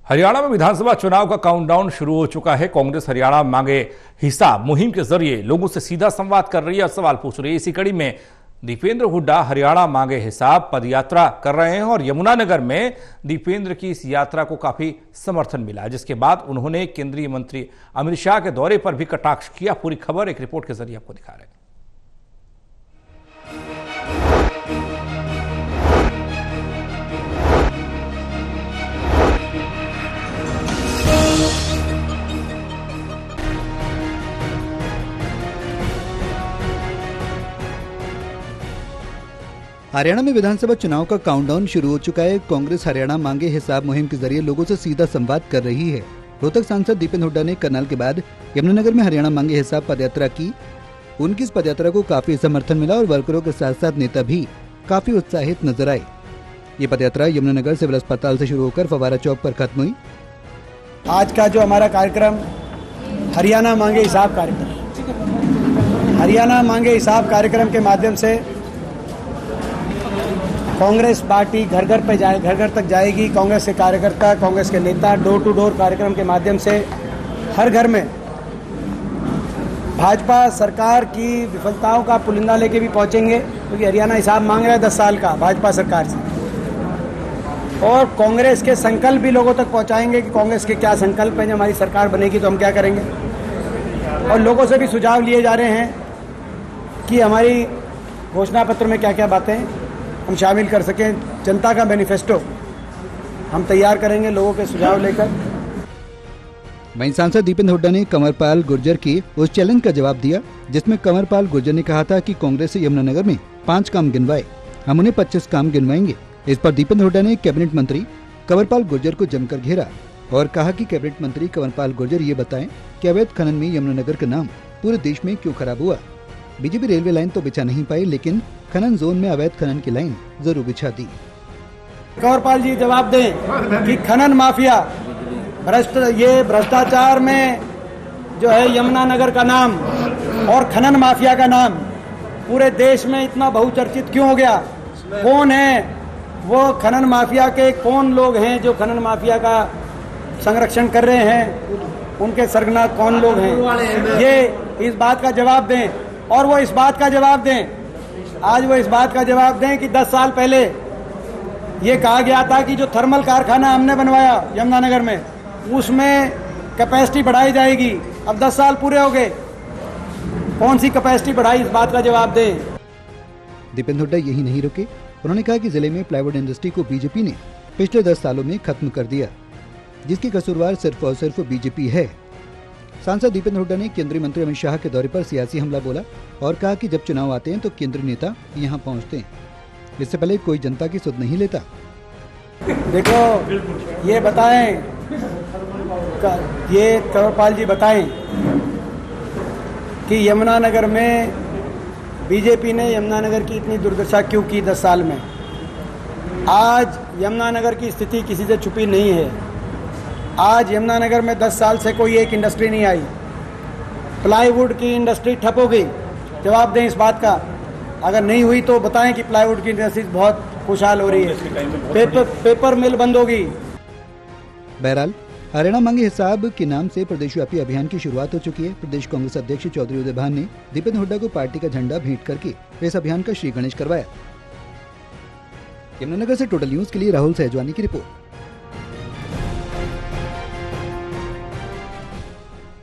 हरियाणा में विधानसभा चुनाव का काउंटडाउन शुरू हो चुका है। कांग्रेस हरियाणा मांगे हिसाब मुहिम के जरिए लोगों से सीधा संवाद कर रही है और सवाल पूछ रही है। इसी कड़ी में दीपेंद्र हुड्डा हरियाणा मांगे हिसाब पदयात्रा कर रहे हैं और यमुनानगर में दीपेंद्र की इस यात्रा को काफी समर्थन मिला, जिसके बाद उन्होंने केंद्रीय मंत्री अमित शाह के दौरे पर भी कटाक्ष किया। पूरी खबर एक रिपोर्ट के जरिए आपको दिखा रहे हैं। हरियाणा में विधानसभा चुनाव का काउंटडाउन शुरू हो चुका है। कांग्रेस हरियाणा मांगे हिसाब मुहिम के जरिए लोगों से सीधा संवाद कर रही है। रोहतक सांसद दीपेंद्र हुड्डा ने करनाल के बाद यमुनानगर में हरियाणा मांगे हिसाब पदयात्रा की। उनकी इस पदयात्रा को काफी समर्थन मिला और वर्करों के साथ साथ नेता भी काफी उत्साहित नजर आए। ये पदयात्रा यमुनानगर सिविल अस्पताल से शुरू होकर फवारा चौक पर खत्म हुई। आज का जो हमारा कार्यक्रम हरियाणा मांगे हिसाब कार्यक्रम, हरियाणा मांगे हिसाब कार्यक्रम के माध्यम से कांग्रेस पार्टी घर घर तक जाएगी। कांग्रेस के कार्यकर्ता, कांग्रेस के नेता डोर टू डोर कार्यक्रम के माध्यम से हर घर में भाजपा सरकार की विफलताओं का पुलिंदा लेके भी पहुंचेंगे, क्योंकि हरियाणा हिसाब मांग रहा है 10 साल का भाजपा सरकार से। और कांग्रेस के संकल्प भी लोगों तक पहुंचाएंगे कि कांग्रेस के क्या संकल्प हैं, जब हमारी सरकार बनेगी तो हम क्या करेंगे। और लोगों से भी सुझाव लिए जा रहे हैं कि हमारी घोषणा पत्र में क्या क्या बातें हम शामिल कर सकें। जनता का मैनिफेस्टो हम तैयार करेंगे लोगों के सुझाव लेकर। वहीं सांसद दीपेंद्र हुड्डा ने कंवरपाल गुर्जर के उस चैलेंज का जवाब दिया, जिसमें कंवरपाल गुर्जर ने कहा था कि कांग्रेस से यमुनानगर में 5 काम गिनवाए, हम उन्हें 25 काम गिनवाएंगे। इस पर दीपेंद्र हुड्डा ने कैबिनेट मंत्री कंवरपाल गुर्जर को जमकर घेरा और कहा कि कैबिनेट मंत्री कंवरपाल गुर्जर ये बताएं कि अवैध खनन में यमुनानगर का नाम पूरे देश में क्यों खराब हुआ। बीजेपी रेलवे लाइन तो बिछा नहीं पाई, लेकिन खनन जोन में अवैध खनन की लाइन जरूर बिछा दी। कंवरपाल जी जवाब दें कि खनन माफिया ये भ्रष्टाचार में जो है यमुनानगर का नाम और खनन माफिया का नाम पूरे देश में इतना बहुचर्चित क्यों हो गया। कौन है वो खनन माफिया के, कौन लोग हैं जो खनन माफिया का संरक्षण कर रहे हैं, उनके सरगना कौन लोग हैं, ये इस बात का जवाब दें। और वो इस बात का जवाब दें, आज वो इस बात का जवाब दें कि 10 साल पहले ये कहा गया था कि जो थर्मल कारखाना हमने बनवाया यमुनानगर में, उसमें कैपेसिटी बढ़ाई जाएगी। अब 10 साल पूरे हो गए, कौन सी कैपेसिटी बढ़ाई, इस बात का जवाब दें। दीपेंद्र हुड्डा यही नहीं रुके, उन्होंने कहा कि जिले में प्लाईवुड इंडस्ट्री को बीजेपी ने पिछले 10 सालों में खत्म कर दिया, जिसकी कसूरवार सिर्फ और सिर्फ बीजेपी है। सांसद दीपेंद्र हुड्डा ने केंद्रीय मंत्री अमित शाह के दौरे पर सियासी हमला बोला और कहा कि जब चुनाव आते हैं तो केंद्रीय नेता यहां पहुंचते हैं, इससे पहले कोई जनता की सुध नहीं लेता। देखो ये बताएं, ये कंवरपाल जी बताएं कि यमुनानगर में बीजेपी ने यमुनानगर की इतनी दुर्दशा क्यों की 10 साल में। आज यमुनानगर की स्थिति किसी से छुपी नहीं है। आज यमुनानगर में 10 साल से कोई एक इंडस्ट्री नहीं आई, प्लाईवुड की इंडस्ट्री ठप हो गई। जवाब दें इस बात का, अगर नहीं हुई तो बताएं कि प्लाईवुड की इंडस्ट्री बहुत खुशहाल हो रही है। पेपर मिल बंद होगी। बहरहाल हरियाणा मांगे हिसाब के नाम से प्रदेशव्यापी अभियान की शुरुआत हो चुकी है। प्रदेश कांग्रेस अध्यक्ष चौधरी उदय भान ने दीपेंद्र हुड्डा को पार्टी का झंडा भेंट करके इस अभियान का श्री गणेश करवाया। यमुनानगर से टोटल न्यूज के लिए राहुल सहजवानी की रिपोर्ट।